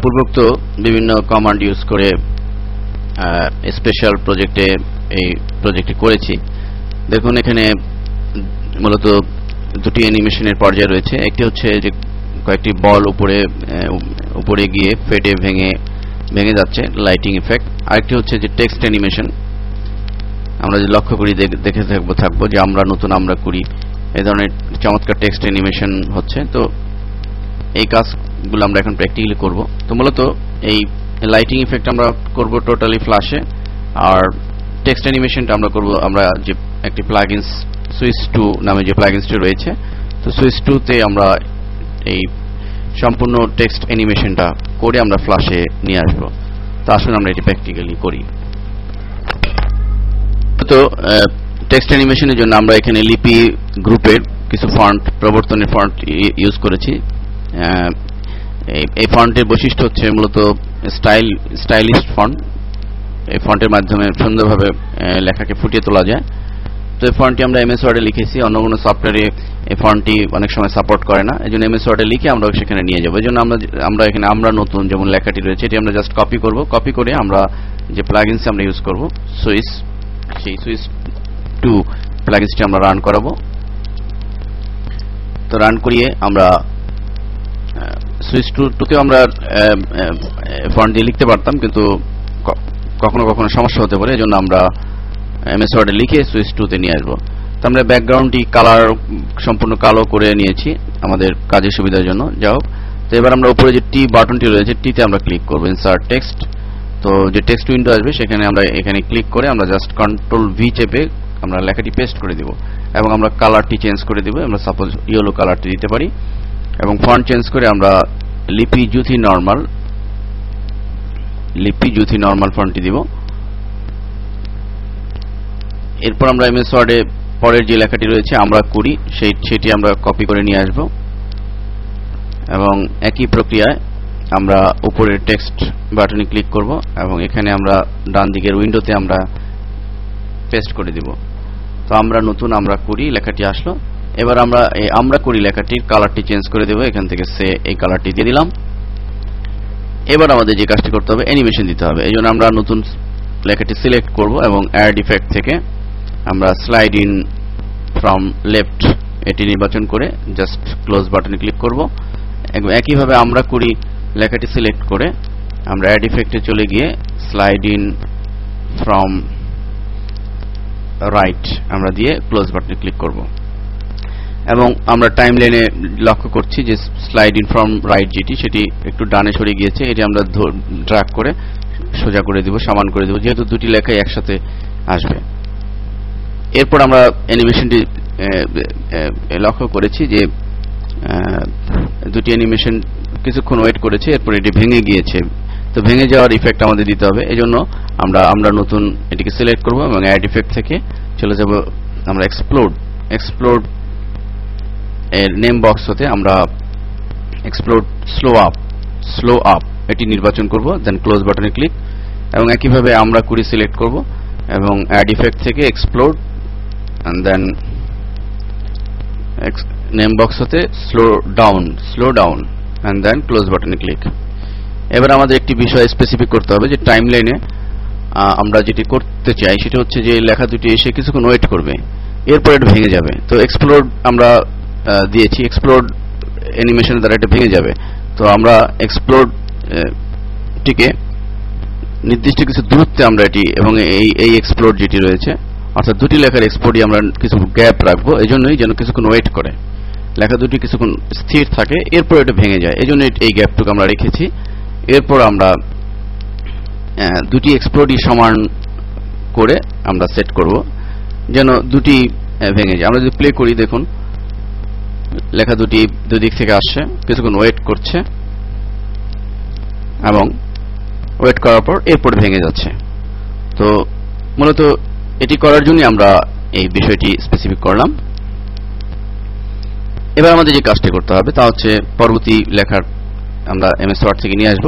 পূর্বোক্ত বিভিন্ন command use করে special প্রজেক্টে এই প্রজেক্টটি করেছি। দেখুন এখানে মূলত দুটি অ্যানিমেশনের পর্যায় রয়েছে। একটি হচ্ছে যে কয়েকটি বল উপরে গিয়ে ফেটে ভেঙে যাচ্ছে, লাইটিং ইফেক্ট। আরেকটি হচ্ছে যে টেক্সট অ্যানিমেশন। আমরা যে লক্ষ্য করি দেখে থাকবো যে আমরা করি এই ধরনের চমৎকার টেক্সট অ্যানিমেশন হচ্ছে। তো এই কাজগুলো আমরা এখন প্র্যাকটিক্যালি করব। তো মূলত এই লাইটিং ইফেক্ট আমরা করব টোটালি ফ্ল্যাশে, আর টেক্সট অ্যানিমেশনটা আমরা করব আমরা যে একটি প্লাগইনস সুইচ 2 নামে যে প্লাগইনসটি রয়েছে, তো সুইচ 2 তে আমরা এই সম্পূর্ণ টেক্সট অ্যানিমেশনটা করে আমরা ফ্ল্যাশে নিয়ে আসব। তো আসুন আমরা এটি প্র্যাকটিক্যালি করি। তো টেক্সট অ্যানিমেশনের জন্য আমরা এখানে লিপি গ্রুপের কিছু ফন্ট, প্রবর্তনের ফন্ট ইউজ করেছি। এই ফন্টের বৈশিষ্ট্য হচ্ছে মূলত স্টাইলিশ ফন্ট। এই ফন্টের মাধ্যমে সুন্দরভাবে লেখাকে ফুটিয়ে তোলা যায়। তো এই ফন্টটি আমরা এমএস ওয়ার্ডে লিখেছি। অন্য কোনো সফটওয়্যারে এই ফন্টটি অনেক সময় সাপোর্ট করে না, এই জন্য এমএস ওয়ার্ডে লিখে আমরা সেখানে নিয়ে যাবো। এই জন্য আমরা এখানে নতুন যেমন লেখাটি রয়েছে এটি আমরা জাস্ট কপি করব। কপি করে আমরা যে প্লাগইনস আমরা ইউজ করব সুইচ, সেই সুইচ 2 প্লাগইনসটি আমরা রান করাবো। তো রান করিয়ে আমরা সুইচ 2 আমরা ফন্ট দিয়ে লিখতে পারতাম, কিন্তু কখনো কখনো সমস্যা হতে পারে, এজন্য আমরা এমএস ওয়ার্ডে লিখে সুইচ 2 তে নিয়ে আসবো। তো আমরা ব্যাকগ্রাউন্ডটি কালার সম্পূর্ণ কালো করে নিয়েছি আমাদের কাজের সুবিধার জন্য। যাই হোক, তো এবার আমরা উপরে যে টি বাটনটি রয়েছে টিতে আমরা ক্লিক করব, ইনসার্ট টেক্সট। তো যে টেক্সট উইন্ডো আসবে সেখানে আমরা এখানে ক্লিক করে আমরা জাস্ট কন্ট্রোল ভি চেপে আমরা লেখাটি পেস্ট করে দিব, এবং আমরা কালারটি চেঞ্জ করে দিব। আমরা সাপোজ ইয়েলো কালারটি দিতে পারি, এবং ফন্ট চেঞ্জ করে আমরা লিপি জ্যোতি নরমাল ফন্টটি দিব। এরপর আমরা এমএস ওয়ার্ডে পরের যে লেখাটি রয়েছে আমরা করি সেটি আমরা কপি করে নিয়ে আসব, এবং একই প্রক্রিয়ায় আমরা উপরের টেক্সট বাটনে ক্লিক করব, এবং এখানে আমরা ডান দিকের উইন্ডোতে আমরা পেস্ট করে দিব। তো আমরা করি লেখাটি আসলো। এবার আমরা করি লেখাটির কালারটি চেঞ্জ করে দেব। এখান থেকে এই কালারটি দিয়ে দিলাম। এবার আমাদের যে কাজটি করতে হবে, অ্যানিমেশন দিতে হবে। এই জন্য আমরা নতুন লেখাটি সিলেক্ট করব, এবং অ্যাড ইফেক্ট থেকে আমরা স্লাইড ইন ফ্রম লেফট এটি নির্বাচন করে জাস্ট ক্লোজ বাটনে ক্লিক করব। একইভাবে আমরা করি লেখাটি সিলেক্ট করে আমরা অ্যাড ইফেক্টে চলে গিয়ে স্লাইড ইন ফ্রম রাইট আমরা দিয়ে ক্লোজ বাটনে ক্লিক করব, এবং আমরা টাইমলাইনে লক্ষ্য করছি যে স্লাইড ইন ফ্রম রাইট সেটি একটু ডানে সরে গিয়েছে। এটি আমরা ড্র্যাগ করে সোজা করে দিব, সমান করে দিব, যেহেতু দুটি লেখাই একসাথে আসবে। এরপর আমরা অ্যানিমেশনটি লক্ষ্য করেছি যে দুটি অ্যানিমেশন কিছুক্ষণ ওয়েট করেছে, এরপর এটি ভেঙে গিয়েছে। তো ভেঙে যাওয়ার ইফেক্ট আমাদের দিতে হবে। এই জন্য আমরা নতুন এটিকে সিলেক্ট করব, এবং অ্যাড ইফেক্ট থেকে চলে যাব আমরা এক্সপ্লোড এর নেম বক্স হতে আমরা এক্সপ্লোড স্লো আপ এটি নির্বাচন করব, দেন ক্লোজ বাটনে ক্লিক, এবং একইভাবে আমরা করি সিলেক্ট করব, এবং অ্যাড ইফেক্ট থেকে explode and then name box হতে slow down and then close বাটনে ক্লিক। এবার আমাদের একটি বিষয় স্পেসিফিক করতে হবে যে টাইমলাইনে আমরা যেটি করতে চাই সেটা হচ্ছে যে লেখা দুটি এসে কিছুক্ষণ ওয়েট করবে, এরপর এটা ভেঙে যাবে। তো এক্সপ্লোড আমরা দিয়েছি, এক্সপ্লোড অ্যানিমেশন দ্বারা এটা ভেঙে যাবে। তো আমরা এক্সপ্লোড টিকে নির্দিষ্ট কিছু দূরত্বে আমরা এটি, এবং এই এক্সপ্লোড যেটি রয়েছে অর্থাৎ দুটি লেখার এক্সপ্লোডই আমরা কিছু গ্যাপ রাখবো, এজন্যই যেন কিছুক্ষণ ওয়েট করে, লেখা দুটি কিছুক্ষণ স্থির থাকে, এরপর এটা ভেঙে যায়। এজন্য এই গ্যাপটুকু আমরা রেখেছি। এরপর আমরা দুটি এক্সপ্লোডই সমান করে আমরা সেট করব যেন দুটি ভেঙে যায়। আমরা যদি প্লে করি দেখুন লেখা দুটি দুই দিক থেকে আসছে, কিছুক্ষণ ওয়েট করছে, এবং ওয়েট করার পর এরপর ভেঙে যাচ্ছে। তো মূলত এটি করার জন্য আমরা এই বিষয়টি স্পেসিফিক করলাম। এবার আমাদের যে কাজটি করতে হবে তা হচ্ছে পরবর্তী লেখার আমরা এমএস ওয়ার্ড থেকে নিয়ে আসব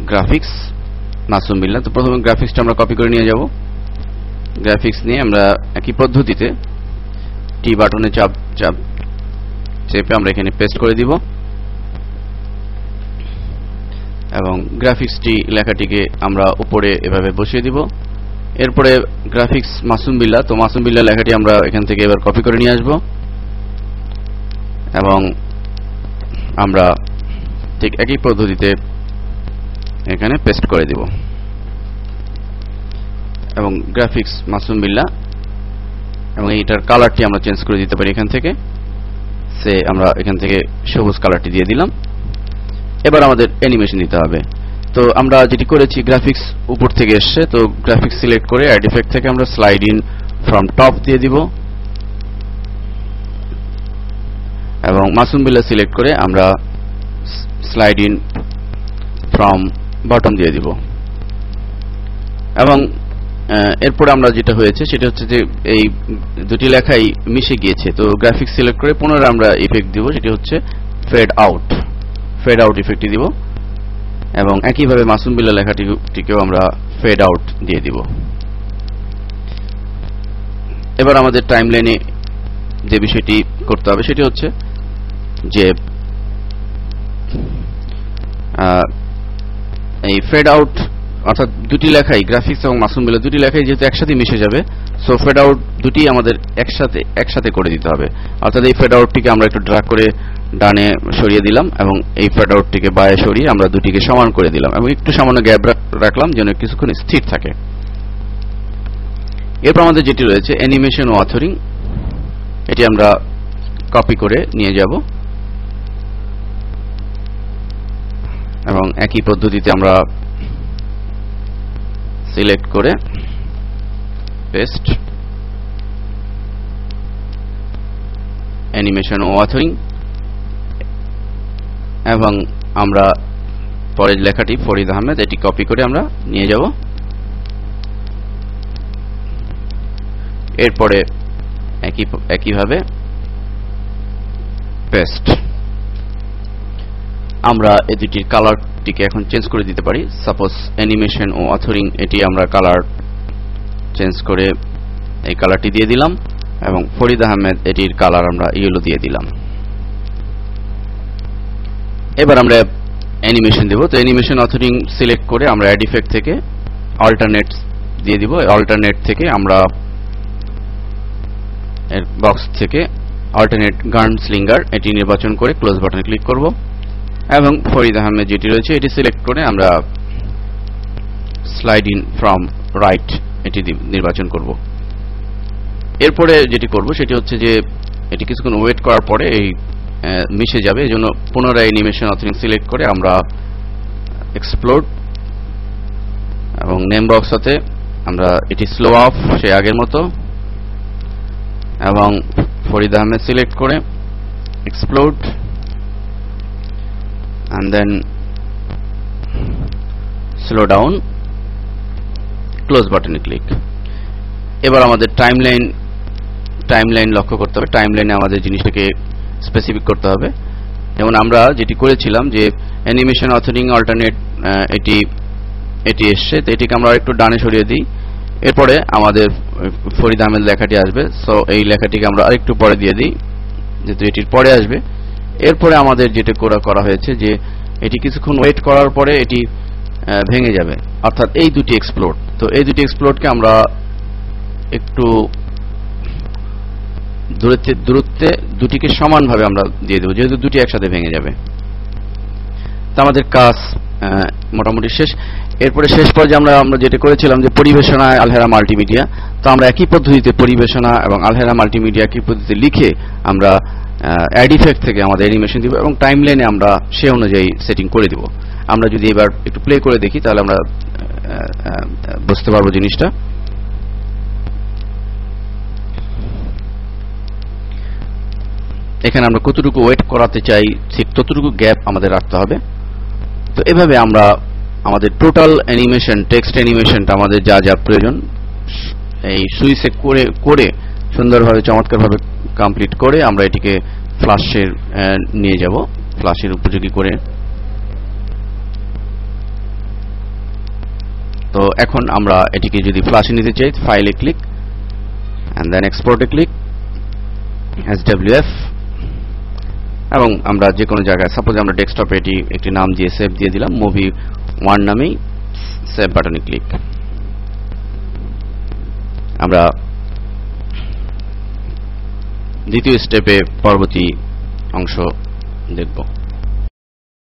গ্রাফিক্স মাসুম বিল্লাহ। তো প্রথমে গ্রাফিক্সটা আমরা কপি করে নিয়ে যাব। গ্রাফিক্স নিয়ে আমরা একই পদ্ধতিতে টি বাটনে চেপে আমরা এখানে পেস্ট করে দিব। এবং গ্রাফিক্সটি লেখাটিকে আমরা উপরে এভাবে বসিয়ে দিব। এরপরে গ্রাফিক্স মাসুম বিল্লাহ, তো মাসুম বিল্লাহ লেখাটি আমরা এখান থেকে এবার কপি করে নিয়ে আসব এবং আমরা ঠিক একই পদ্ধতিতে এখানে পেস্ট করে দিব এবং গ্রাফিক্স মাসুম বিল্লাহ, এবং এইটার কালারটি আমরা চেঞ্জ করে দিতে পারি এখান থেকে। আমরা এখান থেকে সবুজ কালারটি দিয়ে দিলাম। এবার আমাদের অ্যানিমেশন দিতে হবে। তো আমরা যেটি করেছি, গ্রাফিক্স উপর থেকে এসছে, তো গ্রাফিক্স সিলেক্ট করে অ্যাড ইফেক্ট থেকে আমরা স্লাইড ইন ফ্রম টপ দিয়ে দিব এবং মাসুম বিল্লাহ সিলেক্ট করে আমরা স্লাইড ইন ফ্রম বটম দিয়ে দিব। এবং এরপরে আমরা যেটা হয়েছে সেটা হচ্ছে যে এই দুটি লেখাই মিশে গিয়েছে, তো গ্রাফিক্স সিলেক্ট করে পুনরায় আমরা ইফেক্ট দিব, সেটি হচ্ছে ফেড আউট ইফেক্টটি দিব এবং একইভাবে মাসুম বিল্লাহ লেখাটিকেও আমরা ফেড আউট দিয়ে দিব। এবার আমাদের টাইমলাইনে যে বিষয়টি করতে হবে সেটি হচ্ছে যে এই ফেড আউট, অর্থাৎ দুটি লেখাই, গ্রাফিক্স এবং মাসুম বিল্লাহ দুটি লেখাই যেহেতু একসাথে মিশে যাবে, সো ফেড আউট দুটি আমাদের একসাথে করে দিতে হবে। অর্থাৎ এই ফেড আউটটিকে আমরা একটু ড্র্যাগ করে ডানে সরিয়ে দিলাম এবং এই ফেড আউটটিকে বাঁয়ে সরিয়ে আমরা দুটিকে সমান করে দিলাম এবং একটু সামান্য গ্যাপ রাখলাম যেন কিছুক্ষণ স্থির থাকে। এরপর আমাদের যেটি রয়েছে অ্যানিমেশন ও অথরিং, এটি আমরা কপি করে নিয়ে যাব এবং একই পদ্ধতিতে আমরা সিলেক্ট করে পেস্ট অ্যানিমেশন ও অথরিং এবং আমরা পরের লেখাটি ফরিদ আহমেদ, এটি কপি করে আমরা নিয়ে যাব। এরপরে একইভাবে পেস্ট। আমরা এই দুটির কালারটিকে এখন চেঞ্জ করে দিতে পারি। সাপোজ অ্যানিমেশন ও অথরিং, এটি আমরা কালার চেঞ্জ করে এই কালারটি দিয়ে দিলাম এবং ফরিদ আহমেদ এটির কালার আমরা ইয়েলো দিয়ে দিলাম। এবার আমরা অ্যানিমেশন দেব। তো অ্যানিমেশন অথরিং সিলেক্ট করে আমরা অ্যাড ইফেক্ট থেকে অল্টারনেট দিয়ে দিব। অল্টারনেট থেকে আমরা এর বক্স থেকে অল্টারনেট গান স্লিঙ্গার এটি নির্বাচন করে ক্লোজ বাটনে ক্লিক করব এবং ফরিদ আহমেদ যেটি রয়েছে এটি সিলেক্ট করে আমরা স্লাইড ইন ফ্রম রাইট এটি নির্বাচন করব। এরপরে যেটি করব সেটি হচ্ছে যে এটি কিছুক্ষণ ওয়েট করার পরে এই মিশে যাবে, এজন্য পুনরায় অ্যানিমেশন অথরিং সিলেক্ট করে আমরা এক্সপ্লোড এবং নেম বক্সতে আমরা এটি স্লো অফ সেই আগের মতো এবং ফরিদ আহমেদ সিলেক্ট করে explode and then slow down, close button click। এবার আমাদের টাইমলাইন লক্ষ্য করতে হবে। টাইমলাইনে আমাদের জিনিসটাকে স্পেসিফিক করতে হবে। যেমন আমরা যেটি করেছিলাম যে অ্যানিমেশন অথরিং অল্টারনেট এটি এসছে, তো এটিকে আমরা একটু ডানে সরিয়ে দিই। এরপরে আমাদের ফরিদ আহমেদ লেখাটি আসবে, সো এই লেখাটিকে আমরা আরেকটু পরে দিয়ে দিই যেহেতু এটির পরে আসবে। এরপরে আমাদের যেটা করা হয়েছে যে এটি কিছুক্ষণ ওয়েট করার পরে এটি ভেঙে যাবে, অর্থাৎ এই দুটি এক্সপ্লোড। তো এই দুটি এক্সপ্লোডকে আমরা একটু দূরত্বে দুটিকে সমানভাবে আমরা দিয়ে দেবো যেহেতু দুটি একসাথে ভেঙে যাবে। তো আমাদের কাজ মোটামুটি শেষ। এরপরে শেষ পর্যায়ে আমরা যেটা করেছিলাম যে পরিবেশনা আলহেরা মাল্টিমিডিয়া, তো আমরা একই পদ্ধতিতে পরিবেশনা এবং আলহেরা মাল্টিমিডিয়া একই পদ্ধতিতে লিখে আমরা অ্যাড ইফেক্ট থেকে আমাদের অ্যানিমেশন দিব এবং টাইমলাইনে আমরা সে অনুযায়ী সেটিং করে দিব। আমরা যদি এবার একটু প্লে করে দেখি তাহলে আমরা বুঝতে পারবো জিনিসটা। এখানে আমরা কতটুকু ওয়েট করাতে চাই ঠিক ততটুকু গ্যাপ আমাদের রাখতে হবে। তো এভাবে আমরা আমাদের টোটাল অ্যানিমেশন, টেক্সট অ্যানিমেশনটা আমাদের যা যা প্রয়োজন এই সুইচে করে সুন্দরভাবে চমৎকারভাবে কমপ্লিট করে আমরা এটিকে ফ্ল্যাশের নিয়ে যাব, ফ্ল্যাশের উপযোগী করে। তো এখন আমরা এটিকে যদি ফ্ল্যাশে নিতে চাই, ফাইলে ক্লিক এন্ড দেন এক্সপোর্টে ক্লিক, SWF এবং আমরা যে কোনো জায়গায় সাপোজ আমরা ডেস্কটপে এটি একটি নাম দিয়ে সেভ দিয়ে দিলাম, মুভি 1 নামেই সেভ বাটনে ক্লিক। আমরা দ্বিতীয় স্টেপে পরবর্তী অংশ দেখব।